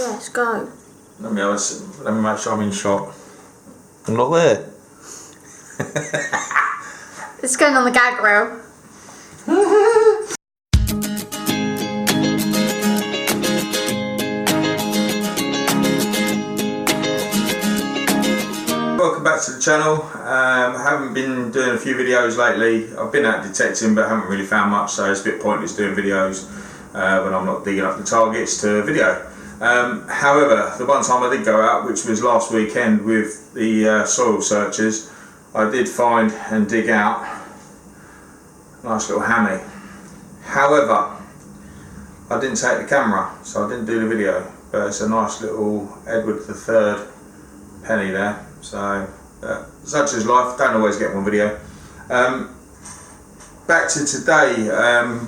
Yes, go. Let me make sure I'm in shot. I'm not there. It's going on the gag reel. Welcome back to the channel. I haven't been doing a few videos lately. I've been out detecting but haven't really found much, so it's a bit pointless doing videos when I'm not digging up the targets to video. However, the one time I did go out, which was last weekend with the soil searchers, I did find and dig out a nice little hammy. However, I didn't take the camera, so I didn't do the video, but it's a nice little Edward III penny there. So such is life, don't always get one video. Back to today,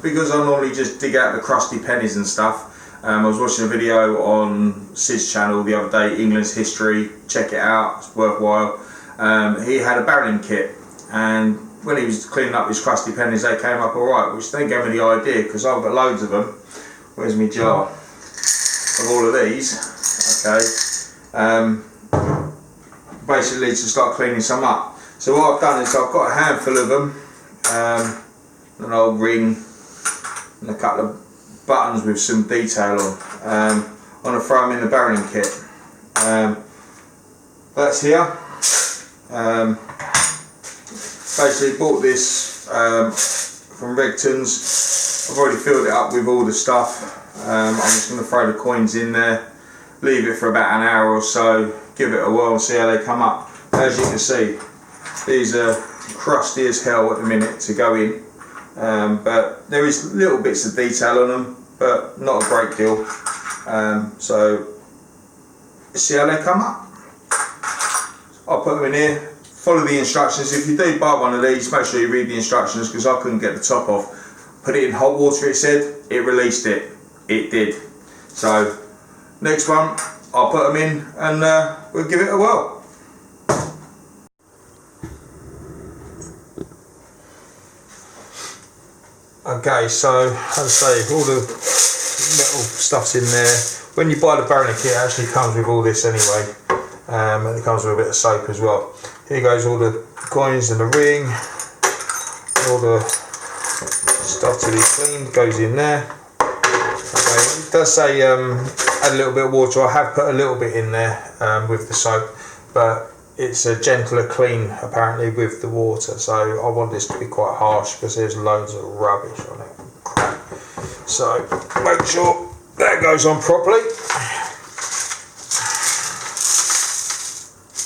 because I normally just dig out the crusty pennies and stuff. I was watching a video on Sid's channel the other day, England's history. Check it out, it's worthwhile. He had a barreling kit, and when he was cleaning up his crusty pennies, they came up alright, which then gave me the idea, because I've got loads of them. Where's my jar of all of these? Okay. Basically to start cleaning some up. So what I've done is I've got a handful of them, an old ring and a couple of buttons with some detail on. I'm going to throw them in the barreling kit. That's here. Basically bought this from Regton's. I've already filled it up with all the stuff. I'm just going to throw the coins in there, leave it for about an hour or so, give it a whirl and see how they come up. As you can see, these are crusty as hell at the minute to go in, but there is little bits of detail on them, but not a great deal. So let's see how they come up. I'll put them in here, follow the instructions. If you do buy one of these, make sure you read the instructions, because I couldn't get the top off. Put it in hot water, it said, it released it. It did. So next one, I'll put them in and we'll give it a whirl. Okay, so as I say, all the metal stuff's in there. When you buy the barreling kit, it actually comes with all this anyway, and it comes with a bit of soap as well. Here goes all the coins and the ring, all the stuff to be cleaned goes in there. Okay, it does say add a little bit of water. I have put a little bit in there with the soap, but it's a gentler clean apparently with the water, so I want this to be quite harsh because there's loads of rubbish on it. Crap. So make sure that goes on properly.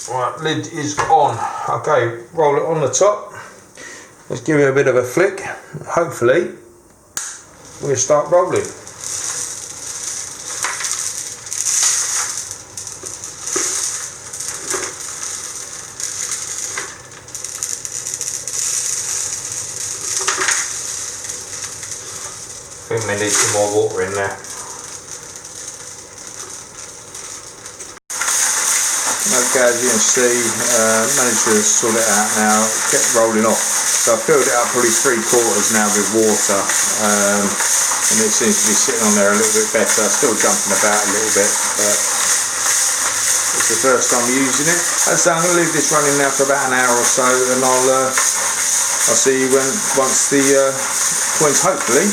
Right, lid is on. Okay, roll it on the top. Let's give it a bit of a flick. Hopefully we'll start rolling. I think they need some more water in there. Okay, as you can see, managed to sort it out now. It kept rolling off. So I filled it up probably 3/4 now with water, and it seems to be sitting on there a little bit better. Still jumping about a little bit, but it's the first time using it. So I'm going to leave this running now for about an hour or so, and I'll see you once the coins hopefully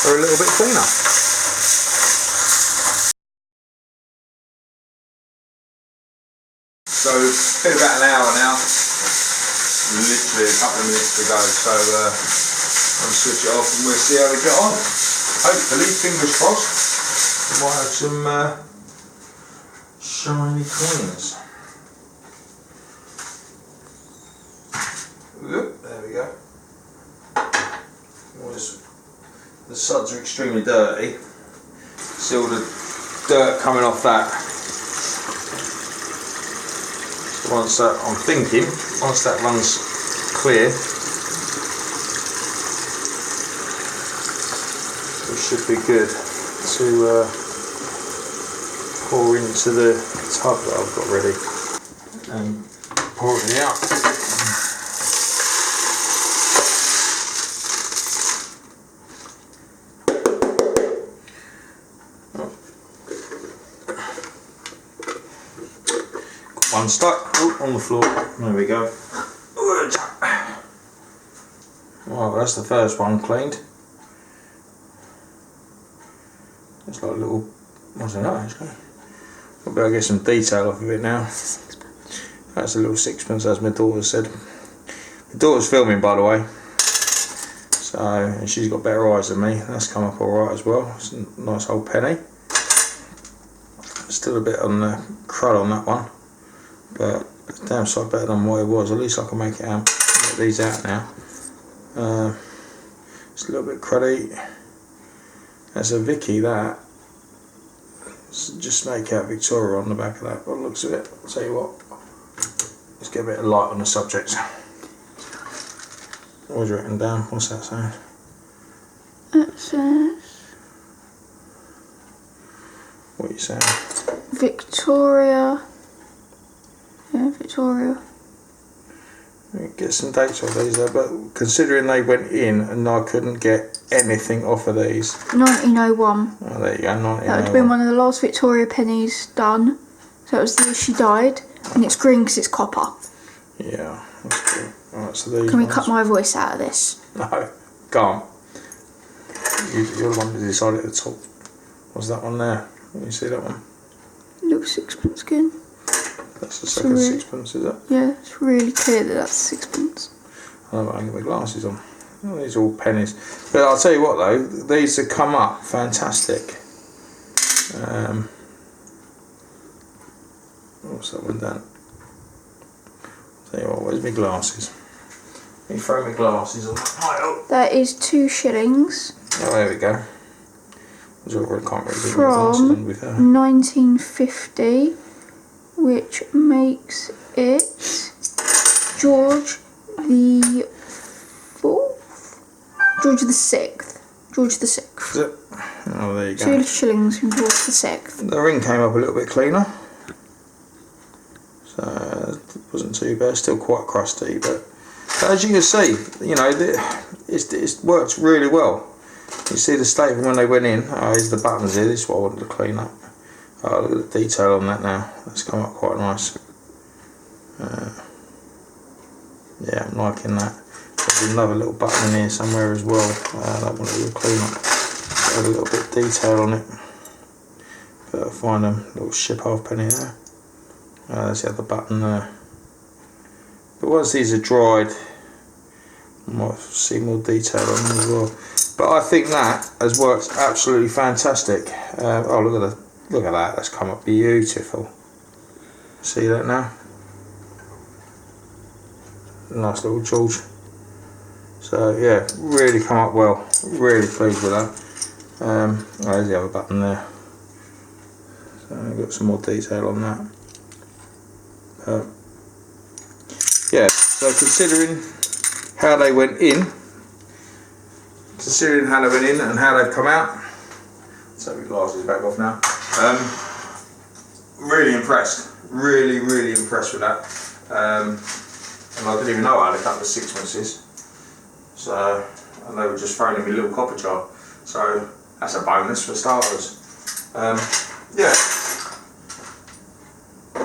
are a little bit cleaner. So it's been about an hour now, literally a couple of minutes to go, so I'll switch it off and we'll see how we get on. Hopefully, fingers crossed, we might have some shiny coins. Oop, there we go. The suds are extremely dirty. See all the dirt coming off that. Once that, I'm thinking, once that runs clear, it should be good to pour into the tub that I've got ready and pour it out. one stuck. Oh, on the floor. There we go. Right, that's the first one cleaned. It's like a little, what's in that actually? I better get some detail off of it now. That's a little sixpence, as my daughter said. My daughter's filming, by the way. So, and she's got better eyes than me. That's come up alright as well. It's a nice old penny. Still a bit on the crud on that one, but it's damn sight better than what it was. At least I can make it out. Get these out now. It's a little bit cruddy. That's a Vicky, that. Just make out Victoria on the back of that, by the looks of it. I'll tell you what, let's get a bit of light on the subject. What's written down? What's that saying? It says... What are you saying? Victoria. Yeah, Victoria. Get some dates off these though, but considering they went in and I couldn't get anything off of these. 1901. Oh, there you go, 1901. That would have been one of the last Victoria pennies done. So it was the year she died, and it's green because it's copper. Yeah, that's good. Alright, so these Can we ones. cut my voice out of this? No, can't. You're the one that decided at the top. What's that one there? Can you see that one? Little sixpence again. That's the second sixpence, is it? Yeah, it's really clear that that's sixpence. I haven't got my glasses on. Oh, these are all pennies. But I'll tell you what though, these have come up fantastic. What's that one down? I'll tell you what, where's my glasses? Let me throw my glasses on the pile. That is 2 shillings. Oh, there we go. I can't really get my glasses From on with her. 1950, which makes it George the 4th? George the 6th. George the 6th. Is it? Oh, there you go. 2 shillings from George the 6th. The ring came up a little bit cleaner. So it wasn't too bad, still quite crusty, but as you can see, you know, it works really well. You see the state from when they went in. Oh, here's the buttons here, this is what I wanted to clean up. Oh, look at the detail on that now, that's come up quite nice. Yeah, I'm liking that. There's another little button in here somewhere as well, that one will clean up. Got a little bit of detail on it. But I'll find a little ship halfpenny there. There's the other button there. But once these are dried, I might see more detail on them as well. But I think that has worked absolutely fantastic. Oh, look at that. That's come up beautiful. See that now? Nice little George. So yeah, really come up well. Really pleased with that. Oh, there's the other button there. So I've got some more detail on that. Yeah, so considering how they went in, and how they've come out, take my glasses back off now. Really impressed, really impressed with that. And I didn't even know I had a couple of sixpences, so and they were just thrown in my little copper jar. So that's a bonus for starters. Yeah.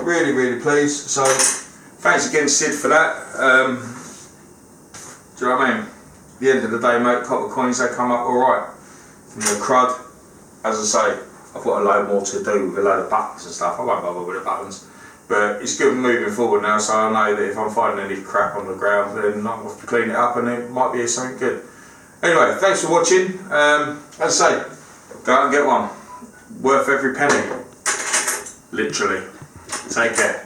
Really pleased. So thanks again, Sid, for that. Do you know what I mean? At the end of the day, mate, copper coins, they come up alright. From the crud, as I say, I've got a load more to do with a load of buttons and stuff. I won't bother with the buttons. But it's good moving forward now, so I know that if I'm finding any crap on the ground, then I have to clean it up and it might be something good. Anyway, thanks for watching. As I say, go out and get one. Worth every penny. Literally. Take care.